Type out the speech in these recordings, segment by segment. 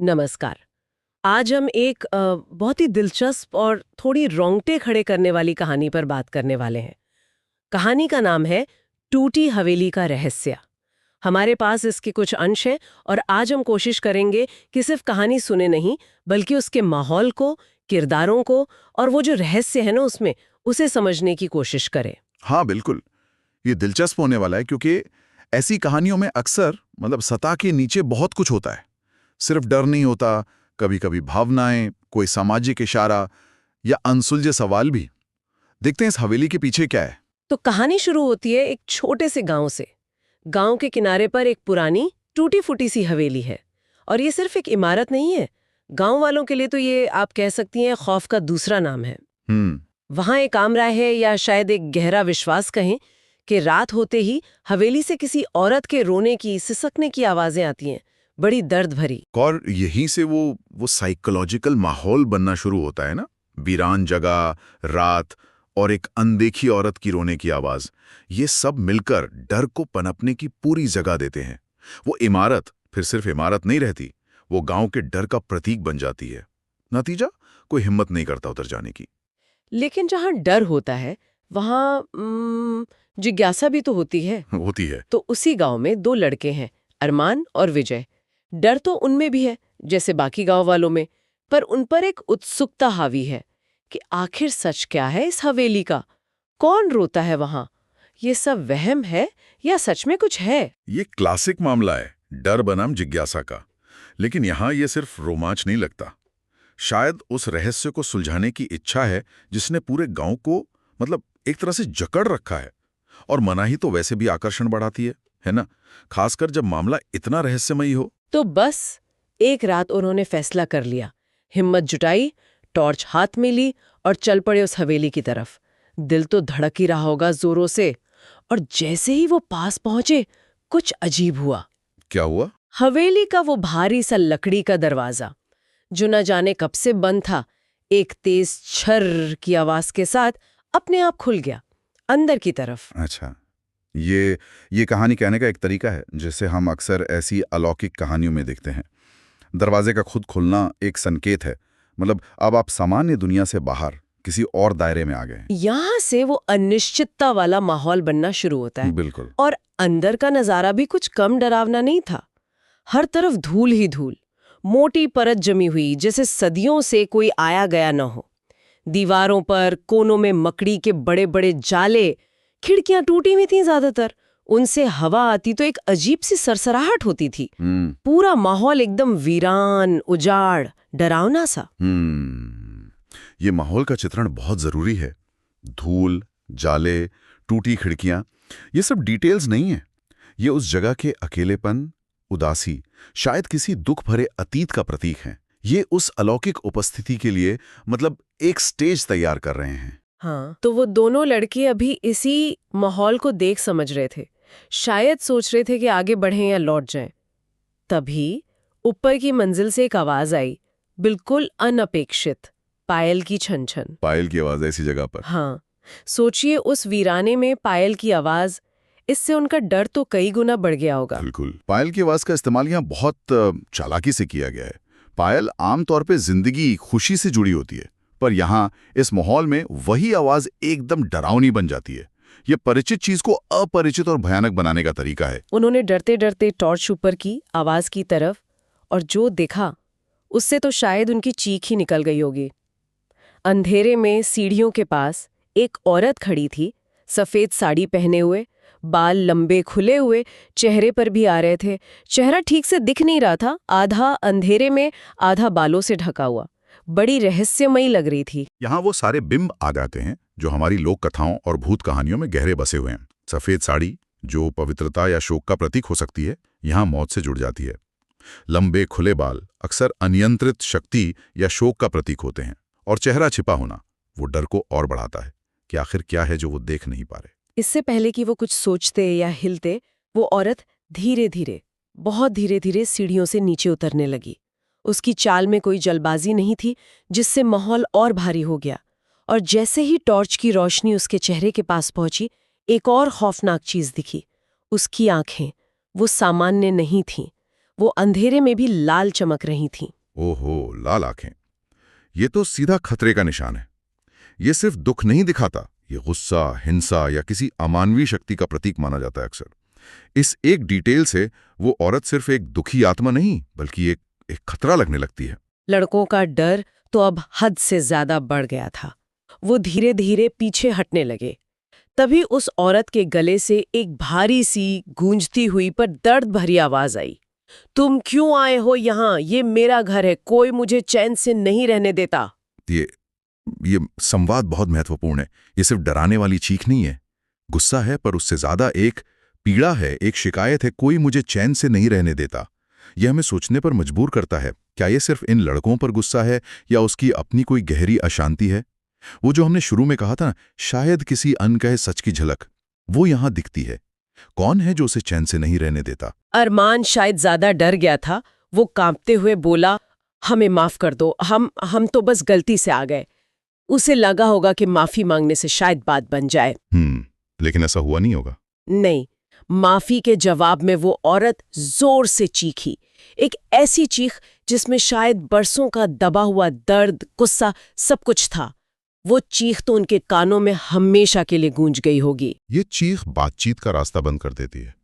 नमस्कार। आज हम एक बहुत ही दिलचस्प और थोड़ी रोंगटे खड़े करने वाली कहानी पर बात करने वाले हैं। कहानी का नाम है टूटी हवेली का रहस्य। हमारे पास इसके कुछ अंश हैं और आज हम कोशिश करेंगे कि सिर्फ कहानी सुने नहीं, बल्कि उसके माहौल को, किरदारों को और वो जो रहस्य है ना उसमें, उसे समझने की कोशिश करें। हाँ बिल्कुल, ये दिलचस्प होने वाला है क्योंकि ऐसी कहानियों में अक्सर सतह के नीचे बहुत कुछ होता है। सिर्फ डर नहीं होता, कभी कभी भावनाएं, कोई सामाजिक इशारा या अनसुलझे सवाल भी। देखते हैं इस हवेली के पीछे क्या है। तो कहानी शुरू होती है एक छोटे से गांव से। गांव के किनारे पर एक पुरानी टूटी फूटी सी हवेली है। और ये सिर्फ एक इमारत नहीं है, गांव वालों के लिए तो ये आप कह सकती हैं खौफ का दूसरा नाम है। वहां एक आम राय है, या शायद एक गहरा विश्वास कहें, कि रात होते ही हवेली से किसी औरत के रोने की, सिसकने की आवाजें आती हैं, बड़ी दर्द भरी। और यहीं से वो साइकोलॉजिकल माहौल बनना शुरू होता है ना। वीरान जगह, रात और एक अनदेखी औरत की रोने की आवाज, ये सब मिलकर डर को पनपने की पूरी जगह देते हैं। वो इमारत फिर सिर्फ इमारत नहीं रहती, वो गांव के डर का प्रतीक बन जाती है। नतीजा, कोई हिम्मत नहीं करता उतर जाने की। लेकिन जहां डर होता है वहां जिज्ञासा भी तो होती है। होती है। तो उसी गांव में दो लड़के हैं, अरमान और विजय। डर तो उनमें भी है, जैसे बाकी गांव वालों में, पर उन पर एक उत्सुकता हावी है कि आखिर सच क्या है इस हवेली का। कौन रोता है वहां? ये सब वहम है या सच में कुछ है? ये क्लासिक मामला है, डर बनाम जिज्ञासा का। लेकिन यहाँ ये सिर्फ रोमांच नहीं लगता, शायद उस रहस्य को सुलझाने की इच्छा है जिसने पूरे गांव को एक तरह से जकड़ रखा है। और मनाही तो वैसे भी आकर्षण बढ़ाती है ना, खासकर जब मामला इतना रहस्यमयी हो। तो बस एक रात उन्होंने फैसला कर लिया, हिम्मत जुटाई, टॉर्च हाथ में ली और चल पड़े उस हवेली की तरफ। दिल तो धड़क ही रहा होगा जोरों से। और जैसे ही वो पास पहुंचे, कुछ अजीब हुआ। क्या हुआ? हवेली का वो भारी सा लकड़ी का दरवाजा, जो न जाने कब से बंद था, एक तेज छर्र की आवाज के साथ अपने आप खुल गया, अंदर की तरफ। अच्छा, ये कहानी कहने का एक तरीका है जिसे हम अक्सर ऐसी अलौकिक कहानियों में देखते हैं। दरवाजे का खुद खुलना एक संकेत है, अब आप सामान्य दुनिया से बाहर किसी और दायरे में आ गए हैं। यहां से वो अनिश्चितता वाला माहौल बनना शुरू होता है। बिल्कुल। और अंदर का नजारा भी कुछ कम डरावना नहीं था। हर तरफ धूल ही धूल, मोटी परत जमी हुई, जैसे सदियों से कोई आया गया न हो। दीवारों पर, कोनों में मकड़ी के बड़े बड़े जाले, खिड़कियां टूटी हुई थीं ज्यादातर। उनसे हवा आती तो एक अजीब सी सरसराहट होती थी। पूरा माहौल एकदम वीरान, उजाड़, डरावना सा। ये माहौल का चित्रण बहुत जरूरी है। धूल, जाले, टूटी खिड़कियां, ये सब डिटेल्स नहीं है। ये उस जगह के अकेलेपन, उदासी, शायद किसी दुख भरे अतीत का प्रतीक है। ये उस अलौकिक उपस्थिति के लिए एक स्टेज तैयार कर रहे हैं। हाँ, तो वो दोनों लड़के अभी इसी माहौल को देख समझ रहे थे। शायद सोच रहे थे कि आगे बढ़ें या लौट जाएं। तभी ऊपर की मंजिल से एक आवाज आई, बिल्कुल अनअपेक्षित, पायल की छन छन। पायल की आवाज ऐसी जगह पर? हाँ, सोचिए उस वीराने में पायल की आवाज। इससे उनका डर तो कई गुना बढ़ गया होगा। बिल्कुल। पायल की आवाज का इस्तेमाल यहाँ बहुत चालाकी से किया गया है। पायल आमतौर पे जिंदगी, खुशी से जुड़ी होती है, पर यहाँ इस माहौल में वही आवाज एकदम डरावनी बन जाती है। ये परिचित चीज को अपरिचित और भयानक बनाने का तरीका है। उन्होंने डरते डरते टॉर्च ऊपर की, आवाज की तरफ, और जो देखा उससे तो शायद उनकी चीख ही निकल गई होगी। अंधेरे में सीढ़ियों के पास एक औरत खड़ी थी, सफेद साड़ी पहने हुए, बाल लंबे खुले हुए, चेहरे पर भी आ रहे थे। चेहरा ठीक से दिख नहीं रहा था, आधा अंधेरे में, आधा बालों से ढका हुआ। बड़ी रहस्यमयी लग रही थी। यहाँ वो सारे बिंब आ जाते हैं जो हमारी लोक कथाओं और भूत कहानियों में गहरे बसे हुए हैं। सफेद साड़ी, जो पवित्रता या शोक का प्रतीक हो सकती है, यहाँ मौत से जुड़ जाती है। लंबे खुले बाल अक्सर अनियंत्रित शक्ति या शोक का प्रतीक होते हैं। और चेहरा छिपा होना, वो डर को और बढ़ाता है कि आखिर क्या है जो वो देख नहीं पा रहे। इससे पहले कि वो कुछ सोचते या हिलते, वो औरत धीरे धीरे, बहुत धीरे धीरे सीढ़ियों से नीचे उतरने लगी। उसकी चाल में कोई जल्दबाजी नहीं थी, जिससे माहौल और भारी हो गया। और जैसे ही टॉर्च की रोशनी उसके चेहरे के पास पहुंची, एक और खौफनाक चीज दिखी। उसकी आंखें, वो सामान्य नहीं थीं। वो अंधेरे में भी लाल चमक रही थीं। ओहो, लाल आंखें। ये तो सीधा खतरे का निशान है। ये सिर्फ दुख नहीं दिखाता, ये गुस्सा, हिंसा या किसी अमानवीय शक्ति का प्रतीक माना जाता है अक्सर। इस एक डिटेल से वो औरत सिर्फ एक दुखी आत्मा नहीं, बल्कि एक खतरा लगने लगती है। लड़कों का डर तो अब हद से ज्यादा बढ़ गया था। वो धीरे धीरे पीछे हटने लगे। तभी उस औरत के गले से एक भारी सी गूंजती हुई पर दर्द भरी आवाज आई। तुम क्यों आए हो यहाँ? ये मेरा घर है, कोई मुझे चैन से नहीं रहने देता। ये संवाद बहुत महत्वपूर्ण है। ये सिर्फ डराने वाली चीख नहीं है, गुस्सा है, पर उससे ज्यादा एक पीड़ा है, एक शिकायत है, कोई मुझे चैन से नहीं रहने देता। यह हमें सोचने पर मजबूर करता है, क्या ये सिर्फ इन लड़कों पर गुस्सा है या उसकी अपनी कोई गहरी अशांति है? वो जो हमने शुरू में कहा था ना, शायद किसी अनकहे सच की झलक, वो यहां दिखती है। कौन है जो उसे चैन से नहीं रहने देता? अरमान शायद ज्यादा डर गया था। वो कांपते हुए बोला, हमें माफ कर दो, हम तो बस गलती से आ गए। उसे लगा होगा कि माफी मांगने से शायद बात बन जाए। लेकिन ऐसा हुआ नहीं होगा। नहीं, माफी के जवाब में वो औरत जोर से चीखी, एक ऐसी चीख जिसमें शायद बरसों का दबा हुआ दर्द, गुस्सा सब कुछ था। वो चीख तो उनके कानों में हमेशा के लिए गूंज गई होगी। ये चीख बातचीत का रास्ता बंद कर देती है।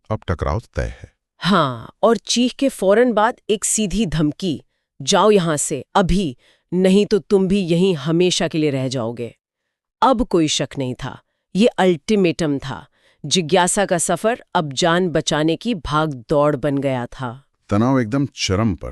अब टकराव तय है। हाँ, और चीख के फौरन बाद एक सीधी धमकी, जाओ यहां से अभी, नहीं तो तुम भी यहीं हमेशा के लिए रह जाओगे। अब कोई शक नहीं था, ये अल्टीमेटम था। जिज्ञासा का सफर अब जान बचाने की भाग दौड़ बन गया था। तनाव एकदम चरम पर।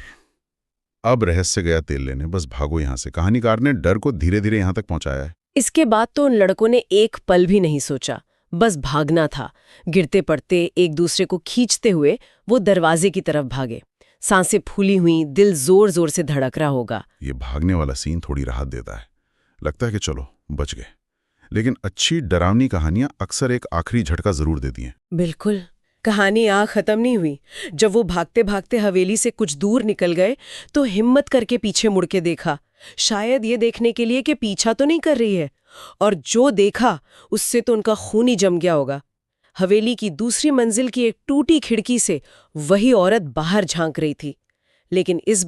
अब रहस्य गया तेल लेने, बस भागो यहां से। कहानीकार ने डर को धीरे धीरे यहां तक पहुंचाया है। इसके बाद तो उन लड़कों ने एक पल भी नहीं सोचा, बस भागना था। गिरते पड़ते, एक दूसरे को खींचते हुए वो दरवाजे की तरफ भागे। सांसें फूली हुई, दिल जोर जोर से धड़क रहा होगा। ये भागने वाला सीन थोड़ी राहत देता है। लगता है कि चलो बच गए। लेकिन अच्छी डरावनी कहानियां अक्सर एक आखिरी झटका जरूर देती हैं। बिल्कुल, कहानी खत्म नहीं हुई। जब वो भागते भागते हवेली से कुछ दूर निकल गए तो हिम्मत करके पीछे मुड़ के देखा, शायद ये देखने के लिए कि पीछा तो नहीं कर रही है। और जो देखा उससे तो उनका खून ही जम गया होगा। हवेली की दूसरी मंजिल की एक टूटी खिड़की से वही औरत बाहर झांक रही थी, लेकिन इस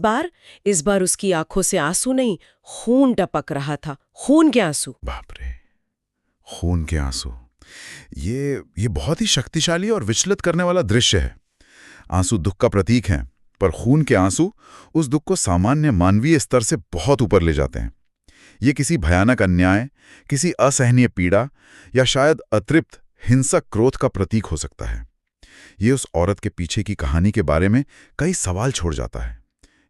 बार उसकी आंखों से आंसू नहीं, खून टपक रहा था। खून के आंसू। बाप रे, खून के आंसू। ये बहुत ही शक्तिशाली और विचलित करने वाला दृश्य है। आंसू दुख का प्रतीक हैं, पर खून के आंसू उस दुख को सामान्य मानवीय स्तर से बहुत ऊपर ले जाते हैं। ये किसी भयानक अन्याय, किसी असहनीय पीड़ा या शायद अतृप्त हिंसक क्रोध का प्रतीक हो सकता है। ये उस औरत के पीछे की कहानी के बारे में कई सवाल छोड़ जाता है।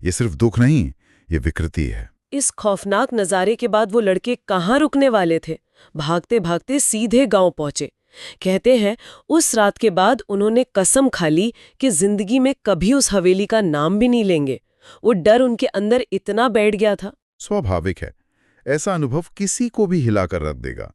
ये सिर्फ दुख नहीं, ये विकृति है। इस खौफनाक नजारे के बाद वो लड़के कहाँ रुकने वाले थे? भागते भागते सीधे गांव पहुंचे। कहते हैं उस रात के बाद उन्होंने कसम खा ली कि जिंदगी में कभी उस हवेली का नाम भी नहीं लेंगे। वो डर उनके अंदर इतना बैठ गया था। स्वाभाविक है, ऐसा अनुभव किसी को भी हिलाकर रख देगा।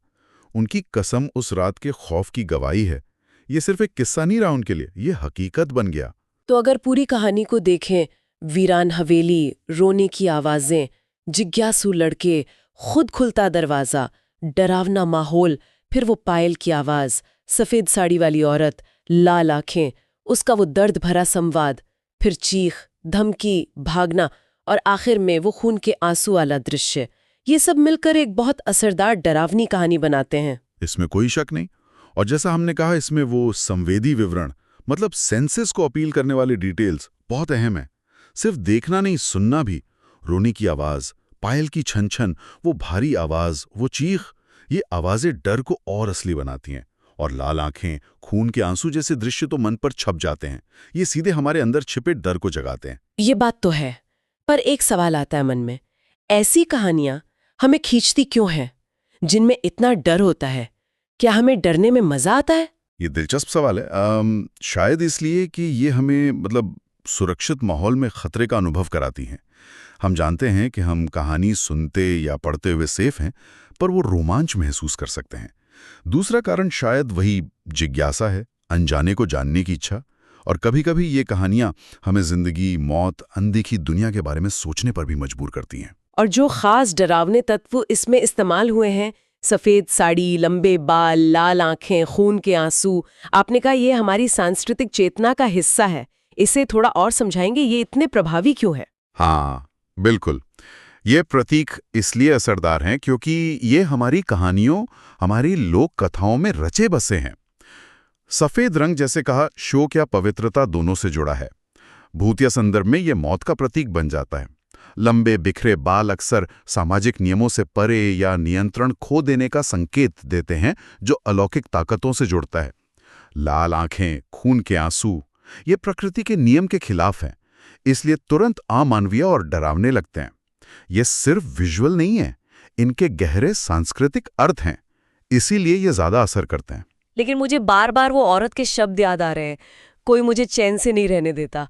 उनकी कसम उस रात के खौफ की गवाही है। ये सिर्फ एक किस्सा नहीं रहा उनके लिए, ये हकीकत बन गया। तो अगर पूरी कहानी को देखें, वीरान हवेली, रोने की आवाजें, जिज्ञासु लड़के, खुद खुलता दरवाजा, डरावना माहौल, फिर वो पायल की आवाज, सफेद साड़ी वाली औरत, लाल आंखें, उसका वो दर्द भरा संवाद, फिर चीख, धमकी, भागना और आखिर में वो खून के आंसू वाला दृश्य, ये सब मिलकर एक बहुत असरदार डरावनी कहानी बनाते हैं। इसमें कोई शक नहीं। और जैसा हमने कहा, इसमें वो संवेदी विवरण, मतलब सेंसेस को अपील करने वाले डिटेल्स बहुत अहम है। सिर्फ देखना नहीं, सुनना भी। रोने की आवाज, पायल की छन छन, वो भारी आवाज, वो चीख, ये आवाजें डर को और असली बनाती हैं। और लाल आंखें, खून के आंसू जैसे दृश्य तो मन पर छप जाते हैं। ये सीधे हमारे अंदर छिपे डर को जगाते हैं। ये बात तो है, पर एक सवाल आता है मन में, ऐसी कहानियां हमें खींचती क्यों हैं? जिनमें इतना डर होता है, क्या हमें डरने में मजा आता है? ये दिलचस्प सवाल है। शायद इसलिए कि ये हमें सुरक्षित माहौल में खतरे का अनुभव कराती हैं। हम जानते हैं कि हम कहानी सुनते या पढ़ते हुए सेफ हैं, पर वो रोमांच महसूस कर सकते हैं। दूसरा कारण शायद वही जिज्ञासा है, अनजाने को जानने की इच्छा। और कभी-कभी ये कहानियां हमें जिंदगी, मौत, अनदेखी दुनिया के बारे में सोचने पर भी मजबूर करती हैं। और जो खास डरावने तत्व इसमें इस्तेमाल हुए हैं, सफेद साड़ी, लंबे बाल, लाल आंखें, खून के आंसू, आपने कहा ये हमारी सांस्कृतिक चेतना का हिस्सा है। इसे थोड़ा और समझाएंगे, ये इतने प्रभावी क्यों है? हाँ, बिल्कुल। ये प्रतीक इसलिए असरदार हैं क्योंकि ये हमारी कहानियों, हमारी लोक कथाओं में रचे बसे हैं। सफेद रंग, जैसे कहा, शोक या पवित्रता दोनों से जुड़ा है। भूतिया संदर्भ में ये मौत का प्रतीक बन जाता है। लंबे बिखरे बाल अक्सर सामाजिक नियमों से परे या नियंत्रण खो देने का संकेत देते हैं, जो अलौकिक ताकतों से जुड़ता है। लाल आंखें, खून के आंसू, ये प्रकृति के नियम के खिलाफ हैं, इसलिए तुरंत अमानवीय और डरावने लगते हैं। ये सिर्फ विजुअल नहीं है, इनके गहरे सांस्कृतिक अर्थ हैं, इसीलिए ये ज्यादा असर करते हैं। लेकिन मुझे बार बार वो औरत के शब्द याद आ रहे हैं, कोई मुझे चैन से नहीं रहने देता।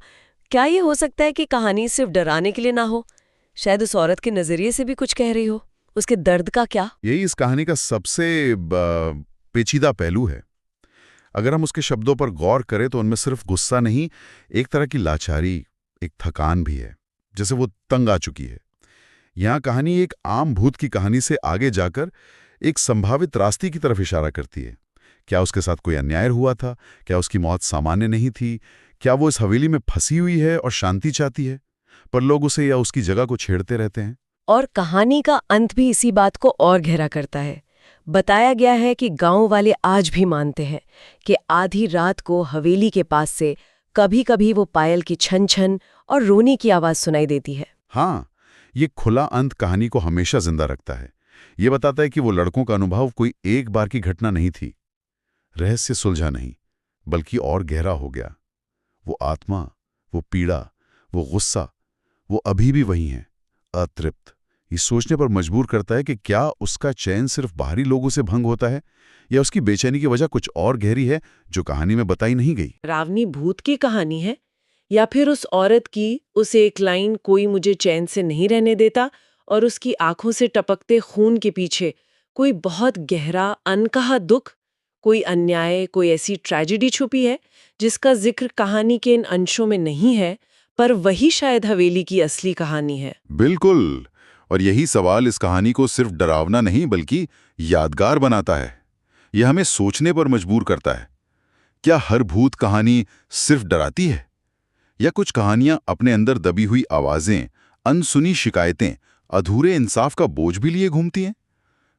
क्या ये हो सकता है कि कहानी सिर्फ डराने के लिए ना हो, शायद उस औरत के नजरिए से भी कुछ कह रही हो? उसके दर्द का क्या? यही इस कहानी का सबसे पेचीदा पहलू है। अगर हम उसके शब्दों पर गौर करें तो उनमें सिर्फ गुस्सा नहीं, एक तरह की लाचारी, एक थकान भी है, जैसे वो तंग आ चुकी है। यहाँ कहानी एक आम भूत की कहानी से आगे जाकर एक संभावित रास्ते की तरफ इशारा करती है। क्या उसके साथ कोई अन्याय हुआ था? क्या उसकी मौत सामान्य नहीं थी? क्या वो इस हवेली में फंसी हुई है और शांति चाहती है, पर लोग उसे या उसकी जगह को छेड़ते रहते हैं? और कहानी का अंत भी इसी बात को और गहरा करता है। बताया गया है कि गांव वाले आज भी मानते हैं कि आधी रात को हवेली के पास से कभी-कभी वो पायल की छन छन और रोने की आवाज सुनाई देती है। हाँ, ये खुला अंत कहानी को हमेशा जिंदा रखता है। ये बताता है कि वो लड़कों का अनुभव कोई एक बार की घटना नहीं थी। रहस्य सुलझा नहीं, बल्कि और गहरा हो गया। वो आत्मा, वो पीड़ा, वो गुस्सा, वो अभी भी वही है, अतृप्त। ये सोचने पर मजबूर करता है कि क्या उसका चैन सिर्फ बाहरी लोगों से भंग होता है, या उसकी बेचैनी की वजह कुछ और गहरी है जो कहानी में बताई नहीं गई। रावनी भूत की कहानी है, या फिर उस औरत की उस एक लाइन, कोई मुझे चैन से नहीं रहने देता, और उसकी आंखों से टपकते खून के पीछे कोई बहुत गहरा अनकहा दुख, कोई अन्याय, कोई ऐसी ट्रेजेडी छुपी है जिसका जिक्र कहानी के इन अंशों में नहीं है, पर वही शायद हवेली की असली कहानी है। बिल्कुल, और यही सवाल इस कहानी को सिर्फ डरावना नहीं बल्कि यादगार बनाता है। यह हमें सोचने पर मजबूर करता है। क्या हर भूत कहानी सिर्फ डराती है, या कुछ कहानियां अपने अंदर दबी हुई आवाजें, अनसुनी शिकायतें, अधूरे इंसाफ का बोझ भी लिए घूमती हैं?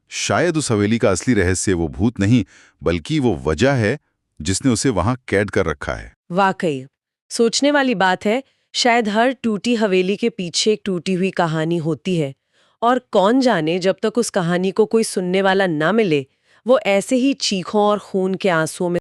शायद उस हवेली का असली रहस्य वो भूत नहीं, बल्कि वो वजह है जिसने उसे वहां कैद कर रखा है। वाकई सोचने वाली बात है। शायद हर टूटी हवेली के पीछे एक टूटी हुई कहानी होती है, और कौन जाने, जब तक उस कहानी को कोई सुनने वाला ना मिले, वो ऐसे ही चीखों और खून के आंसुओं में